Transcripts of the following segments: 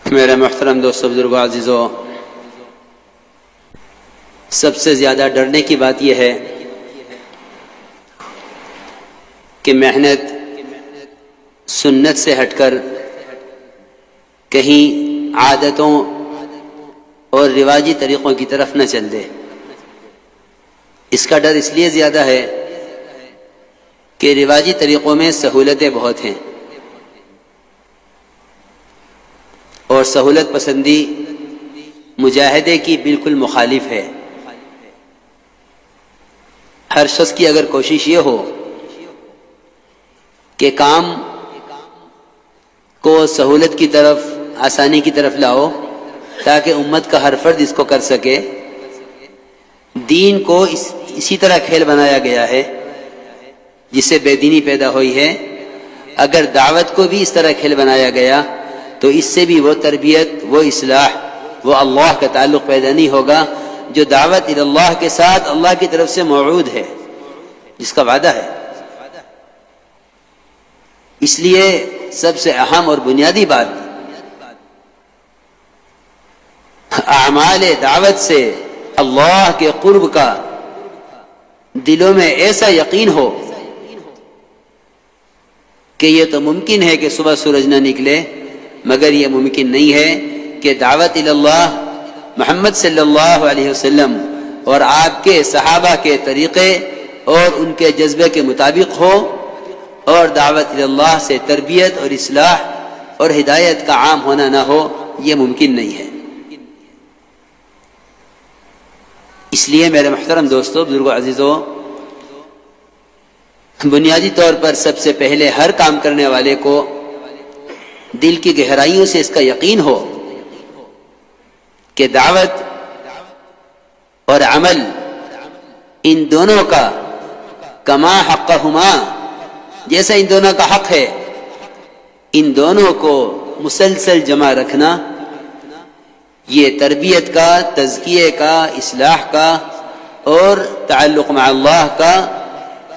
میرے محترم دوستو، بزرگوں، عزیزوں، سب سے زیادہ ڈرنے کی بات یہ ہے کہ محنت سنت سے ہٹ کر کہیں عادتوں اور رواجی طریقوں کی طرف نہ چل دے۔ اس کا ڈر اس لیے زیادہ ہے کہ رواجی طریقوں میں سہولتیں بہت ہیں، اور سہولت پسندی مجاہدے کی بالکل مخالف ہے۔ ہر شخص کی اگر کوشش یہ ہو کہ کام کو سہولت کی طرف، آسانی کی طرف لاؤ تاکہ امت کا ہر فرد اس کو کر سکے، دین کو اسی طرح کھیل بنایا گیا ہے جس سے بے دینی پیدا ہوئی ہے۔ اگر دعوت کو بھی اس طرح کھیل بنایا گیا تو اس سے بھی وہ تربیت، وہ اصلاح، وہ اللہ کا تعلق پیدا نہیں ہوگا جو دعوت اللہ کے ساتھ اللہ کی طرف سے موعود ہے، جس کا وعدہ ہے۔ اس لیے سب سے اہم اور بنیادی بات، اعمال دعوت سے اللہ کے قرب کا دلوں میں ایسا یقین ہو کہ یہ تو ممکن ہے کہ صبح سورج نہ نکلے، مگر یہ ممکن نہیں ہے کہ دعوت اللہ محمد صلی اللہ علیہ وسلم اور آپ کے صحابہ کے طریقے اور ان کے جذبے کے مطابق ہو، اور دعوت اللہ سے تربیت اور اصلاح اور ہدایت کا عام ہونا نہ ہو، یہ ممکن نہیں ہے۔ اس لیے میرے محترم دوستو، بزرگوں، عزیزوں، بنیادی طور پر سب سے پہلے ہر کام کرنے والے کو دل کی گہرائیوں سے اس کا یقین ہو کہ دعوت اور عمل ان دونوں کا کما حقہما، جیسا ان دونوں کا حق ہے، ان دونوں کو مسلسل جمع رکھنا، یہ تربیت کا، تزکیے کا، اصلاح کا اور تعلق مع اللہ کا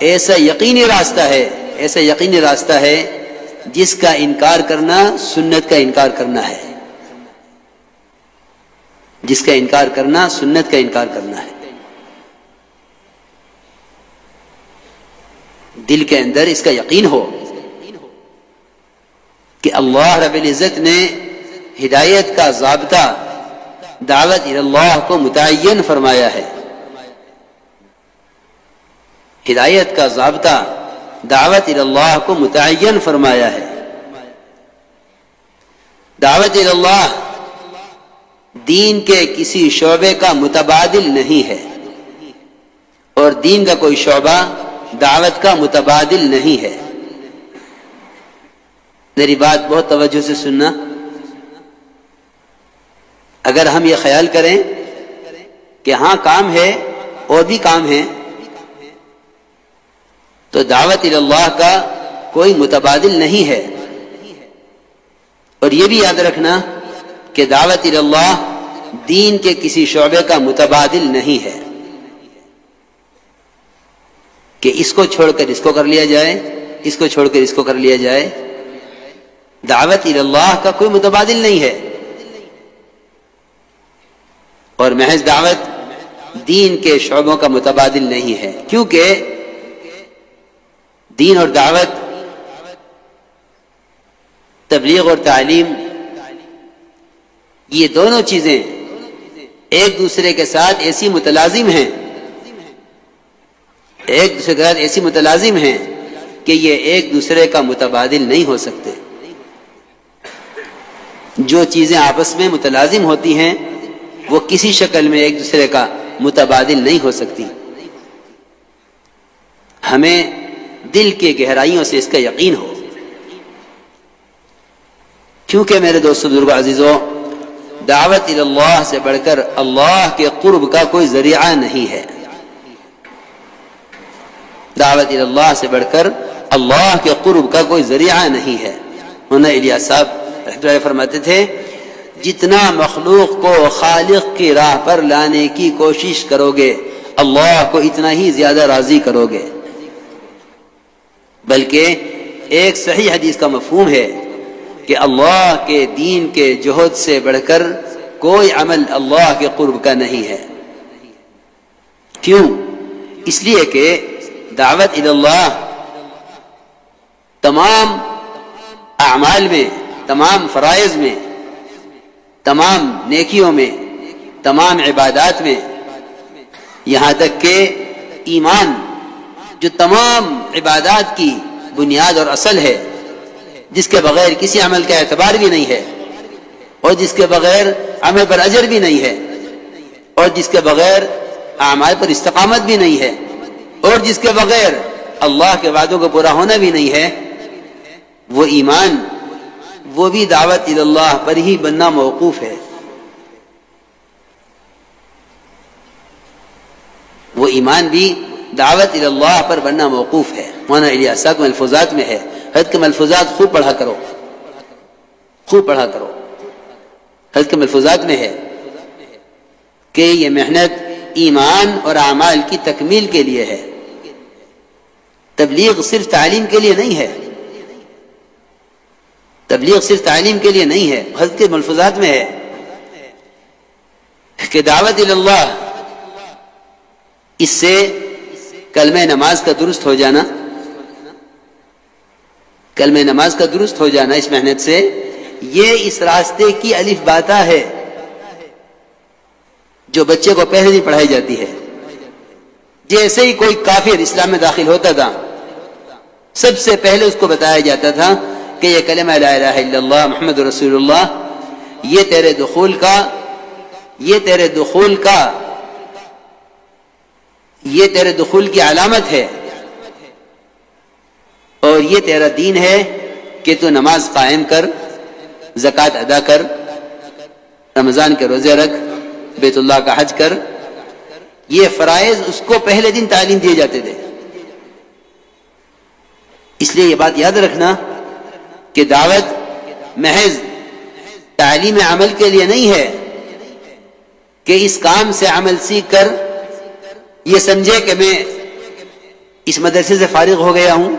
ایسا یقینی راستہ ہے، ایسا یقینی راستہ ہے جس کا انکار کرنا سنت کا انکار کرنا ہے، جس کا انکار کرنا سنت کا انکار کرنا ہے۔ دل کے اندر اس کا یقین ہو کہ اللہ رب العزت نے ہدایت کا ضابطہ دعوت اللہ کو متعین فرمایا ہے، ہدایت کا ضابطہ دعوت اللہ کو متعین فرمایا ہے۔ دعوت اللہ دین کے کسی شعبے کا متبادل نہیں ہے، اور دین کا کوئی شعبہ دعوت کا متبادل نہیں ہے۔ میری بات بہت توجہ سے سننا۔ اگر ہم یہ خیال کریں کہ ہاں کام ہے اور بھی کام ہے، تو دعوت اللہ کا کوئی متبادل نہیں ہے۔ اور یہ بھی یاد رکھنا کہ دعوت اللہ دین کے کسی شعبے کا متبادل نہیں ہے کہ اس کو چھوڑ کر اس کو کر لیا جائے، اس کو چھوڑ کر اس کو کر لیا جائے۔ دعوت اللہ کا کوئی متبادل نہیں ہے، اور محض دعوت دین کے شعبوں کا متبادل نہیں ہے، کیونکہ دین اور دعوت، تبلیغ اور تعلیم، یہ دونوں چیزیں ایک دوسرے کے ساتھ ایسی متلازم ہیں، ایک دوسرے کے ساتھ ایسی متلازم ہیں کہ یہ ایک دوسرے کا متبادل نہیں ہو سکتے۔ جو چیزیں آپس میں متلازم ہوتی ہیں وہ کسی شکل میں ایک دوسرے کا متبادل نہیں ہو سکتی۔ ہمیں دل کے گہرائیوں سے اس کا یقین ہو، کیونکہ میرے دوستو، بزرگوں، عزیزوں، دعوت اللہ سے بڑھ کر اللہ کے قرب کا کوئی ذریعہ نہیں ہے۔ دعوت اللہ سے بڑھ کر اللہ کے قرب کا کوئی ذریعہ نہیں ہے۔ مولانا الیاس صاحب رحمۃ اللہ فرماتے تھے، جتنا مخلوق کو خالق کی راہ پر لانے کی کوشش کرو گے، اللہ کو اتنا ہی زیادہ راضی کرو گے۔ بلکہ ایک صحیح حدیث کا مفہوم ہے کہ اللہ کے دین کے جہد سے بڑھ کر کوئی عمل اللہ کے قرب کا نہیں ہے۔ کیوں؟ اس لیے کہ دعوت اللہ تمام اعمال میں، تمام فرائض میں، تمام نیکیوں میں، تمام عبادات میں، یہاں تک کہ ایمان جو تمام عبادات کی بنیاد اور اصل ہے، جس کے بغیر کسی عمل کا اعتبار بھی نہیں ہے، اور جس کے بغیر عمل پر اجر بھی نہیں ہے، اور جس کے بغیر اعمال پر استقامت بھی نہیں ہے، اور جس کے بغیر اللہ کے وعدوں کا پورا ہونا بھی نہیں ہے، وہ ایمان، وہ بھی دعوت اللہ پر ہی بننا موقوف ہے۔ وہ ایمان بھی دعوت اللہ پر بننا موقوف ہے۔ مولانا الیاس صاحب ملفوظات میں ہے، حضرت کے ملفوظات خوب پڑھا کرو، خوب پڑھا کرو۔ حضرت کے ملفوظات میں ہے کہ یہ محنت ایمان اور اعمال کی تکمیل کے لیے ہے، تبلیغ صرف تعلیم کے لیے نہیں ہے، تبلیغ صرف تعلیم کے لیے نہیں ہے۔ حضرت کے ملفوظات میں ہے کہ دعوت اللہ، اس سے کلمہ نماز کا درست ہو جانا، کلمہ نماز کا درست ہو جانا اس محنت سے، یہ اس راستے کی الف باتا ہے جو بچے کو پہلے نہیں پڑھائی جاتی ہے۔ جیسے ہی کوئی کافر اسلام میں داخل ہوتا تھا، سب سے پہلے اس کو بتایا جاتا تھا کہ یہ کلمہ لا الہ الا اللہ محمد رسول اللہ، یہ تیرے دخول کا، یہ تیرے دخول کا، یہ تیرے دخول کی علامت ہے، اور یہ تیرا دین ہے کہ تو نماز قائم کر، زکوٰۃ ادا کر، رمضان کے روزے رکھ، بیت اللہ کا حج کر۔ یہ فرائض اس کو پہلے دن تعلیم دیے جاتے تھے۔ اس لیے یہ بات یاد رکھنا کہ دعوت محض تعلیم عمل کے لیے نہیں ہے کہ اس کام سے عمل سیکھ کر یہ سمجھے کہ میں اس مدرسے سے فارغ ہو گیا ہوں،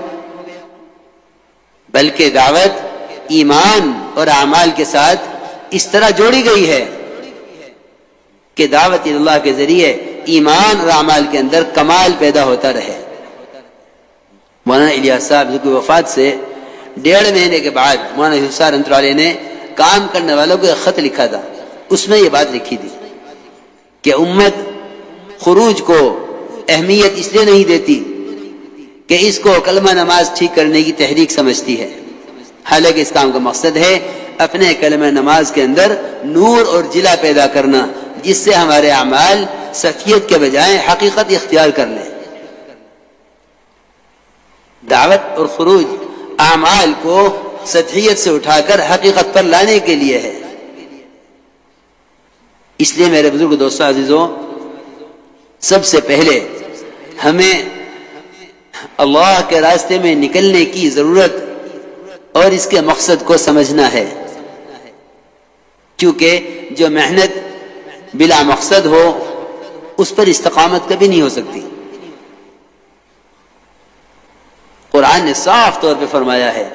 بلکہ دعوت ایمان اور اعمال کے ساتھ اس طرح جوڑی گئی ہے کہ دعوت اللہ کے ذریعے ایمان اور اعمال کے اندر کمال پیدا ہوتا رہے۔ مولانا الیاس صاحب کی وفات سے 1.5 مہینے کے بعد مولانا حسار رحمۃ اللہ علیہ نے کام کرنے والوں کو ایک خط لکھا تھا، اس میں یہ بات لکھی تھی کہ امت خروج کو اہمیت اس لیے نہیں دیتی کہ اس کو کلمہ نماز ٹھیک کرنے کی تحریک سمجھتی ہے، حالانکہ اس کام کا مقصد ہے اپنے کلمہ نماز کے اندر نور اور جلا پیدا کرنا، جس سے ہمارے اعمال سطحیت کے بجائے حقیقت اختیار کر لیں۔ دعوت اور خروج اعمال کو سطحیت سے اٹھا کر حقیقت پر لانے کے لیے ہے۔ اس لیے میرے بزرگ دوستو عزیزوں، سب سے پہلے ہمیں اللہ کے راستے میں نکلنے کی ضرورت اور اس کے مقصد کو سمجھنا ہے، کیونکہ جو محنت بلا مقصد ہو اس پر استقامت کبھی نہیں ہو سکتی۔ قرآن نے صاف طور پہ فرمایا ہے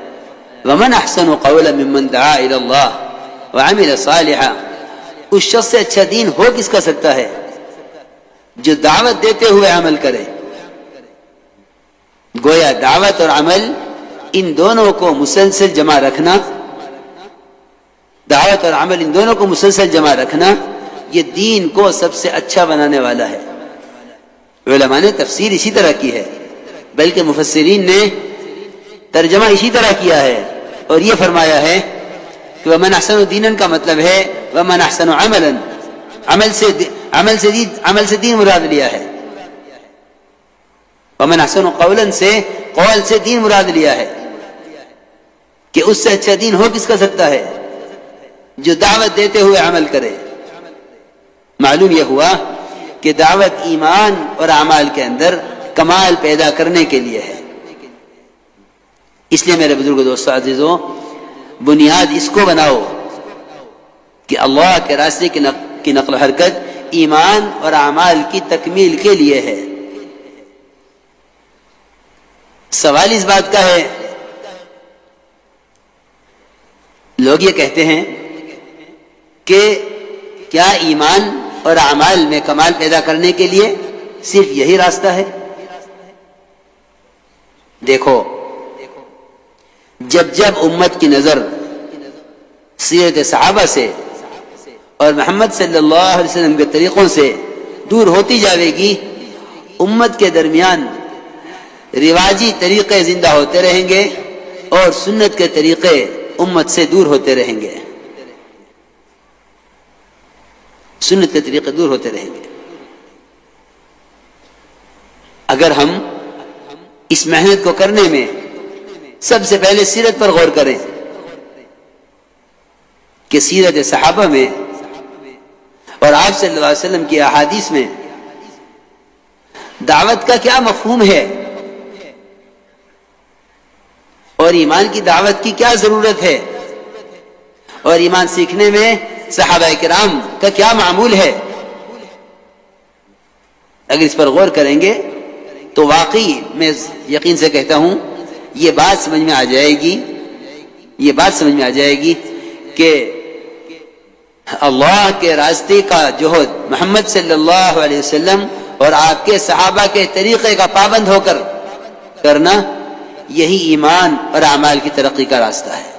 وَمَنْ أَحْسَنُ قَوْلًا مِّمَّنْ دَعَا إِلَى اللَّهِ وَعَمِلَ صَالِحًا۔ اس شخص سے اچھا دین ہو کس کا سکتا ہے جو دعوت دیتے ہوئے عمل کرے۔ گویا دعوت اور عمل ان دونوں کو مسلسل جمع رکھنا، دعوت اور عمل ان دونوں کو مسلسل جمع رکھنا، یہ دین کو سب سے اچھا بنانے والا ہے۔ علماء نے تفسیر اسی طرح کی ہے، بلکہ مفسرین نے ترجمہ اسی طرح کیا ہے اور یہ فرمایا ہے کہ وَمَنْ أَحْسَنُ دِينًا کا مطلب ہے وَمَنْ أَحْسَنُ عَمَلًا، عمل سے دین مراد لیا ہے۔ وَمَنْ أَحْسَنُ قَوْلًا سے قول سے دین مراد لیا ہے کہ اس سے اچھا دین ہو کس کا سکتا ہے جو دعوت دیتے ہوئے عمل کرے۔ معلوم یہ ہوا کہ دعوت ایمان اور اعمال کے اندر کمال پیدا کرنے کے لیے ہے۔ اس لیے میرے بزرگ دوستو عزیزوں، بنیاد اس کو بناؤ کہ اللہ کے راستے کی نقل و حرکت ایمان اور اعمال کی تکمیل کے لیے ہے۔ سوال اس بات کا ہے لوگ یہ کہتے ہیں کہ کیا ایمان اور اعمال میں کمال پیدا کرنے کے لیے صرف یہی راستہ ہے؟ دیکھو، جب جب امت کی نظر سیرت صحابہ سے اور محمد صلی اللہ علیہ وسلم کے طریقوں سے دور ہوتی جاوے گی، امت کے درمیان رواجی طریقے زندہ ہوتے رہیں گے اور سنت کے طریقے امت سے دور ہوتے رہیں گے، سنت کے طریقے دور ہوتے رہیں گے۔ اگر ہم اس محنت کو کرنے میں سب سے پہلے سیرت پر غور کریں کہ سیرت صحابہ میں اور آپ صلی اللہ علیہ وسلم کی احادیث میں دعوت کا کیا مفہوم ہے اور ایمان کی دعوت کی کیا ضرورت ہے، اور ایمان سیکھنے میں صحابہ کرام کا کیا معمول ہے، اگر اس پر غور کریں گے تو واقعی میں یقین سے کہتا ہوں یہ بات سمجھ میں آ جائے گی، یہ بات سمجھ میں آ جائے گی کہ اللہ کے راستے کا جوہد محمد صلی اللہ علیہ وسلم اور آپ کے صحابہ کے طریقے کا پابند ہو کر کرنا یہی ایمان اور اعمال کی ترقی کا راستہ ہے۔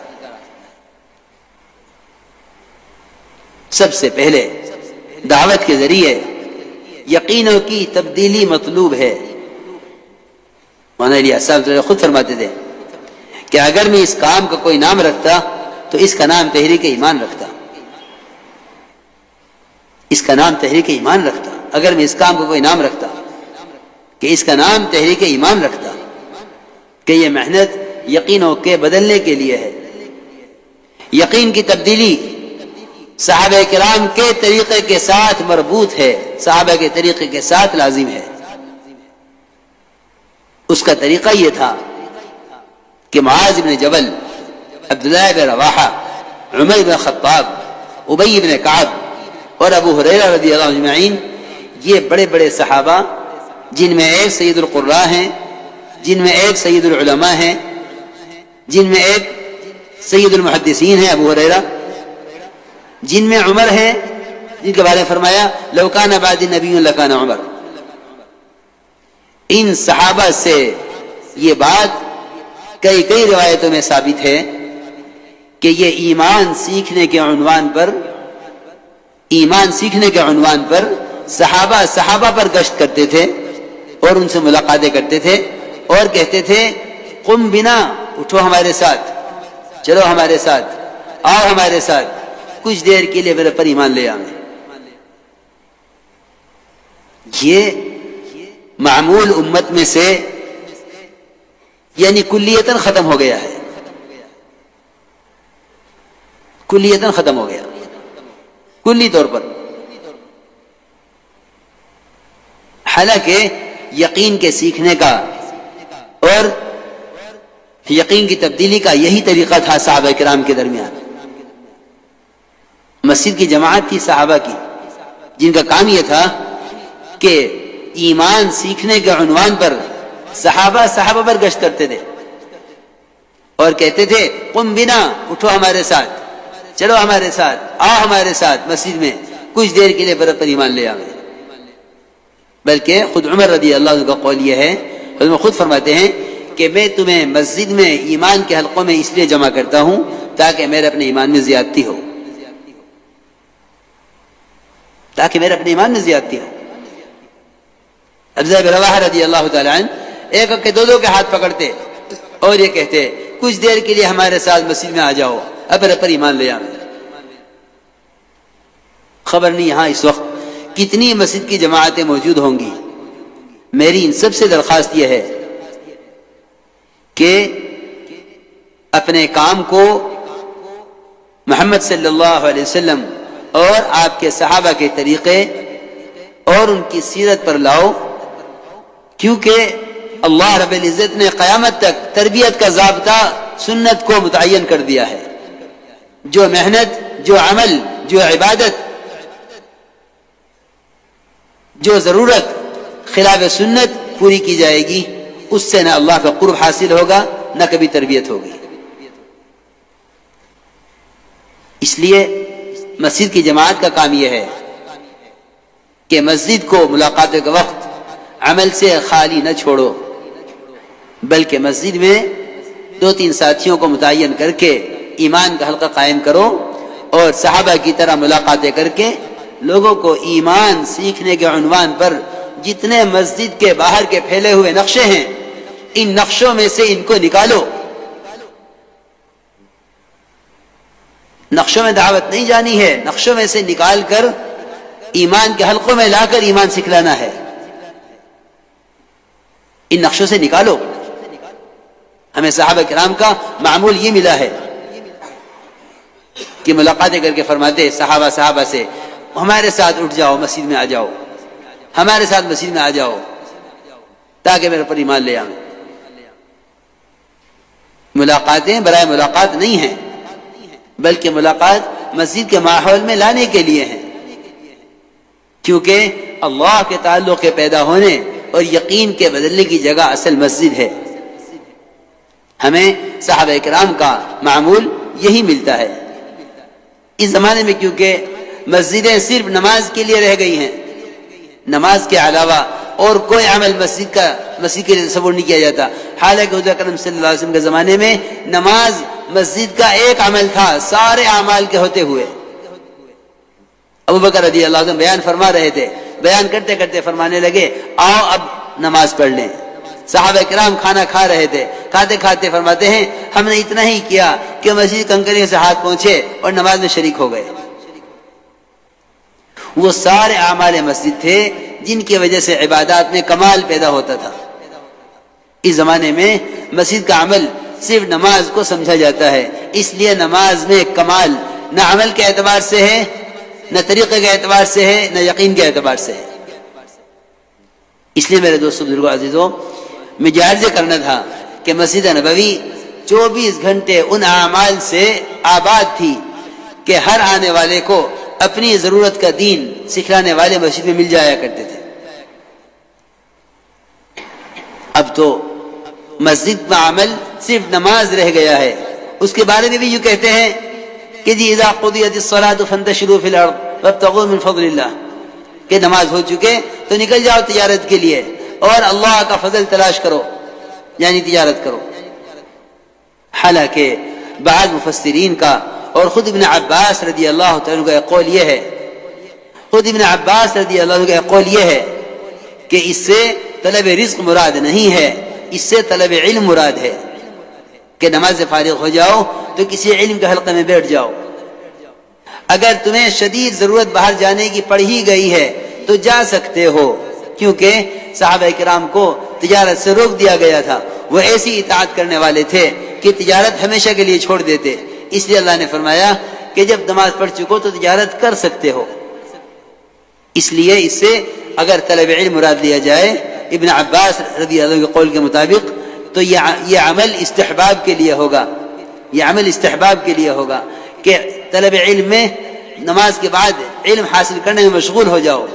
سب سے پہلے دعوت کے ذریعے یقینوں کی تبدیلی مطلوب ہے۔ مولانا الیاس صاحب خود فرماتے تھے کہ اگر میں اس کام کا کوئی نام رکھتا تو اس کا نام تحریک ایمان رکھتا، اس کا نام تحریک ایمان رکھتا۔ اگر میں اس کام کو کوئی نام رکھتا کہ اس کا نام تحریک ایمان رکھتا، کہ یہ محنت یقینوں کے بدلنے کے لیے ہے، یقین کی تبدیلی صحابہ کرام کے طریقے کے ساتھ مربوط ہے، صحابہ کے طریقے کے ساتھ لازم ہے۔ اس کا طریقہ یہ تھا کہ معاذ بن جبل، عبداللہ بن رواحہ، عمر بن خطاب، ابی بن کعب اور ابو ہریرہ رضی اللہ عنہ اجمعین، یہ بڑے بڑے صحابہ جن میں ایک سید القراء ہیں، جن میں ایک سید العلماء ہیں، جن میں ایک سید المحدثین ہیں ابو ہریرہ، جن میں عمر ہے جن کے بارے میں فرمایا لو کان بعد نبی لکان عمر۔ ان صحابہ سے یہ بات کئی روایتوں میں ثابت ہے کہ یہ ایمان سیکھنے کے عنوان پر صحابہ پر گشت کرتے تھے اور ان سے ملاقاتیں کرتے تھے اور کہتے تھے قم بنا، اٹھو ہمارے ساتھ، چلو ہمارے ساتھ، آؤ ہمارے ساتھ، کچھ دیر کے لیے میرے پر ایمان لے آئیں۔ یہ معمول امت میں سے یعنی کلیتاً ختم ہو گیا ہے، کلیتاً ختم ہو گیا، کلی طور پر۔ حالانکہ یقین کے سیکھنے کا اور یقین کی تبدیلی کا یہی طریقہ تھا صحابہ کرام کے درمیان۔ مسجد کی جماعت تھی صحابہ کی جن کا کام یہ تھا کہ ایمان سیکھنے کے عنوان پر صحابہ پر گشت کرتے تھے اور کہتے تھے قم بنا، اٹھو ہمارے ساتھ، چلو ہمارے ساتھ، آؤ ہمارے ساتھ مسجد میں، کچھ دیر کے لیے برت پر ایمان لے آئیں۔ بلکہ خود عمر رضی اللہ عنہ کا قول یہ ہے، خود فرماتے ہیں کہ میں تمہیں مسجد میں ایمان کے حلقوں میں اس لیے جمع کرتا ہوں تاکہ میرے اپنے ایمان میں زیادتی ہو، تاکہ میرے اپنے ایمان میں زیادتی ہو۔ عبداللہ بن رواحہ رضی اللہ تعالی عنہ ایک کے دو کے ہاتھ پکڑتے اور یہ کہتے کچھ دیر کے لیے ہمارے ساتھ مسجد میں آ جاؤ، اب پر ایمان لے آئیں۔ خبر نہیں یہاں اس وقت کتنی مسجد کی جماعتیں موجود ہوں گی۔ میری ان سب سے درخواست یہ ہے کہ اپنے کام کو محمد صلی اللہ علیہ وسلم اور آپ کے صحابہ کے طریقے اور ان کی سیرت پر لاؤ، کیونکہ اللہ رب العزت نے قیامت تک تربیت کا ضابطہ سنت کو متعین کر دیا ہے۔ جو محنت، جو عمل، جو عبادت، جو ضرورت خلاف سنت پوری کی جائے گی، اس سے نہ اللہ کا قرب حاصل ہوگا نہ کبھی تربیت ہوگی۔ اس لیے مسجد کی جماعت کا کام یہ ہے کہ مسجد کو ملاقات کے وقت عمل سے خالی نہ چھوڑو، بلکہ مسجد میں 2-3 ساتھیوں کو متعین کر کے ایمان کا حلقہ قائم کرو اور صحابہ کی طرح ملاقاتیں کر کے لوگوں کو ایمان سیکھنے کے عنوان پر جتنے مسجد کے باہر کے پھیلے ہوئے نقشے ہیں ان نقشوں میں سے ان کو نکالو۔ نقشوں میں دعوت نہیں جانی ہے، نقشوں میں سے نکال کر ایمان کے حلقوں میں لا کر ایمان سکھلانا ہے۔ ان نقشوں سے نکالو۔ ہمیں صحابہ کرام کا معمول یہ ملا ہے کہ ملاقاتیں کر کے فرماتے صحابہ سے ہمارے ساتھ اٹھ جاؤ، مسجد میں آ جاؤ، ہمارے ساتھ مسجد میں آ جاؤ تاکہ میرے پر ایمان لے آؤں۔ ملاقاتیں برائے ملاقات نہیں ہیں، بلکہ ملاقات مسجد کے ماحول میں لانے کے لیے ہیں، کیونکہ اللہ کے تعلق کے پیدا ہونے اور یقین کے بدلنے کی جگہ اصل مسجد ہے۔ ہمیں صحابہ کرام کا معمول یہی ملتا ہے۔ اس زمانے میں کیونکہ مسجدیں صرف نماز کے لیے رہ گئی ہیں، نماز کے علاوہ اور کوئی عمل مسجد کے لیے تصور نہیں کیا جاتا، حالانکہ حضور اکرم صلی اللہ علیہ وسلم کے زمانے میں نماز مسجد کا ایک عمل تھا سارے اعمال کے ہوتے ہوئے۔ ابو بکر رضی اللہ عنہ بیان فرما رہے تھے، بیان کرتے کرتے فرمانے لگے آؤ اب نماز پڑھ لیں۔ صحابہ کرام کھانا کھا رہے تھے، کھاتے کھاتے فرماتے ہیں ہم نے اتنا ہی کیا کہ مسجد کنکریوں سے ہاتھ پہنچے اور نماز میں شریک ہو گئے۔ وہ سارے اعمال مسجد تھے جن کی وجہ سے عبادات میں کمال پیدا ہوتا تھا۔ اس زمانے میں مسجد کا عمل صرف نماز کو سمجھا جاتا ہے، اس لیے نماز میں کمال نہ عمل کے اعتبار سے ہے، نہ طریقے کے اعتبار سے ہے، نہ یقین کے اعتبار سے ہے۔ اس لیے میرے دوستو بزرگوں عزیزوں، مجھے عرض کرنا تھا کہ مسجد نبوی 24 گھنٹے ان اعمال سے آباد تھی کہ ہر آنے والے کو اپنی ضرورت کا دین سکھلانے والے مسجد میں مل جایا کرتے تھے۔ اب تو مسجد کا عمل صرف نماز رہ گیا ہے۔ اس کے بارے میں بھی یوں کہتے ہیں کہ جی اذا قضیت الصلاۃ فانتشروا فی الارض وابتغوا من فضل اللہ، کہ نماز ہو چکے تو نکل جاؤ تجارت کے لیے اور اللہ کا فضل تلاش کرو، یعنی تجارت کرو۔ حالانکہ بعض مفسرین کا اور خود ابن عباس رضی اللہ تعالیٰ کا قول یہ ہے، خود ابن عباس رضی اللہ عنہ کا قول یہ ہے کہ اس سے طلب رزق مراد نہیں ہے، اس سے طلب علم مراد ہے، کہ نماز سے فارغ ہو جاؤ تو کسی علم کے حلقے میں بیٹھ جاؤ۔ اگر تمہیں شدید ضرورت باہر جانے کی پڑ ہی گئی ہے تو جا سکتے ہو، کیونکہ صحابہ کرام کو تجارت سے روک دیا گیا تھا، وہ ایسی اطاعت کرنے والے تھے کہ تجارت ہمیشہ کے لیے چھوڑ دیتے، اس لیے اللہ نے فرمایا کہ جب نماز پڑھ چکو تو تجارت کر سکتے ہو۔ اس لیے اس سے اگر طلب علم مراد لیا جائے ابن عباس رضی اللہ عنہ کے قول کے مطابق تو یہ عمل استحباب کے لیے ہوگا، یہ عمل استحباب کے لیے ہوگا کہ طلب علم میں نماز کے بعد علم حاصل کرنے میں مشغول ہو جاؤ،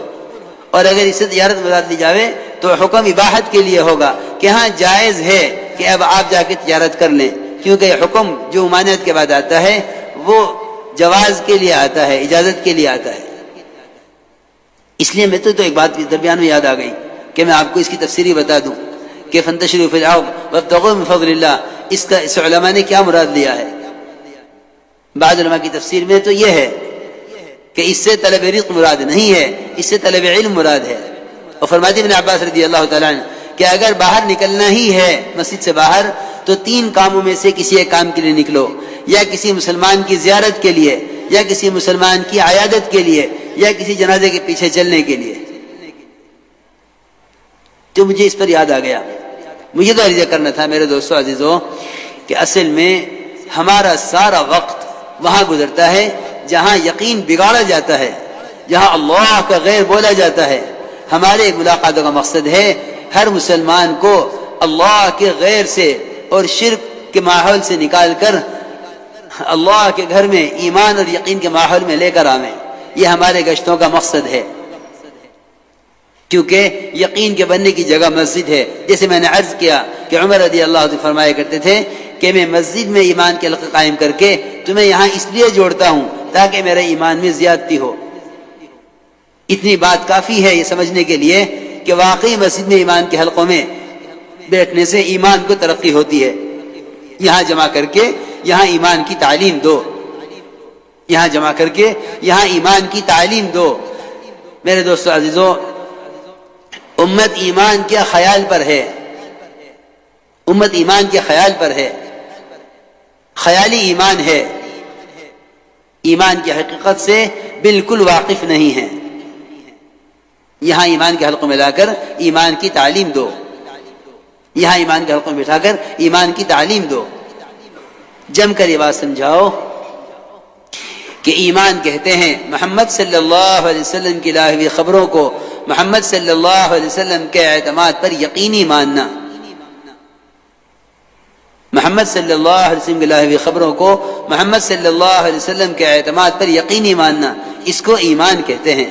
اور اگر اس سے تجارت مراد لی جاوے تو حکم اباحت کے لیے ہوگا کہ ہاں جائز ہے کہ اب آپ جا کے تجارت کر لیں، کیونکہ یہ حکم جو ممانعت کے بعد آتا ہے وہ جواز کے لیے آتا ہے، اجازت کے لیے آتا ہے۔ اس لیے میں تو ایک بات درمیان میں یاد آ گئی کہ میں آپ کو اس کی تفسیری بتا دوں کہ فانتشروا فی الارض وابتغوا من فضل اللہ، اس کا اس علماء نے کیا مراد لیا ہے۔ بعض علماء کی تفسیر میں تو یہ ہے کہ اس سے طلب رزق مراد نہیں ہے، اس سے طلب علم مراد ہے۔ اور فرماتے ابن عباس رضی اللہ تعالیٰ عنہ کہ اگر باہر نکلنا ہی ہے مسجد سے باہر تو 3 کاموں میں سے کسی ایک کام کے لیے نکلو، یا کسی مسلمان کی زیارت کے لیے، یا کسی مسلمان کی عیادت کے لیے، یا کسی جنازے کے پیچھے چلنے کے لیے۔ تو مجھے اس پر یاد آ گیا، مجھے تو عرض کرنا تھا میرے دوستو عزیزوں کہ اصل میں ہمارا سارا وقت وہاں گزرتا ہے جہاں یقین بگاڑا جاتا ہے، جہاں اللہ کا غیر بولا جاتا ہے۔ ہمارے ملاقاتوں کا مقصد ہے ہر مسلمان کو اللہ کے غیر سے اور شرک کے ماحول سے نکال کر اللہ کے گھر میں ایمان اور یقین کے ماحول میں لے کر آویں۔ یہ ہمارے گشتوں کا مقصد ہے، کیونکہ یقین کے بننے کی جگہ مسجد ہے۔ جیسے میں نے عرض کیا کہ عمر رضی اللہ عنہ فرمایا کرتے تھے کہ میں مسجد میں ایمان کے حلقے قائم کر کے تمہیں یہاں اس لیے جوڑتا ہوں تاکہ میرے ایمان میں زیادتی ہو۔ اتنی بات کافی ہے یہ سمجھنے کے لیے کہ واقعی مسجد میں ایمان کے حلقوں میں بیٹھنے سے ایمان کو ترقی ہوتی ہے۔ یہاں جمع کر کے یہاں ایمان کی تعلیم دو، یہاں جمع کر کے یہاں ایمان کی تعلیم دو۔ میرے دوستو عزیزو، امت ایمان کے خیال پر ہے، امت ایمان کے خیال پر ہے، خیالی ایمان ہے، ایمان کی حقیقت سے بالکل واقف نہیں ہے۔ یہاں ایمان کے حلقوں میں لا کر ایمان کی تعلیم دو، یہاں ایمان کے حلقوں میں بٹھا کر ایمان کی تعلیم دو، جم کر یہ بات سمجھاؤ کہ ایمان کہتے ہیں محمد صلی اللہ علیہ وسلم کی لائی ہوئی خبروں کو محمد صلی اللہ علیہ وسلم کے اعتماد پر یقینی ماننا، محمد صلی اللہ علیہ وسلم کی لائی ہوئی خبروں کو محمد صلی اللہ علیہ وسلم کے اعتماد پر یقینی ماننا، اس کو ایمان کہتے ہیں۔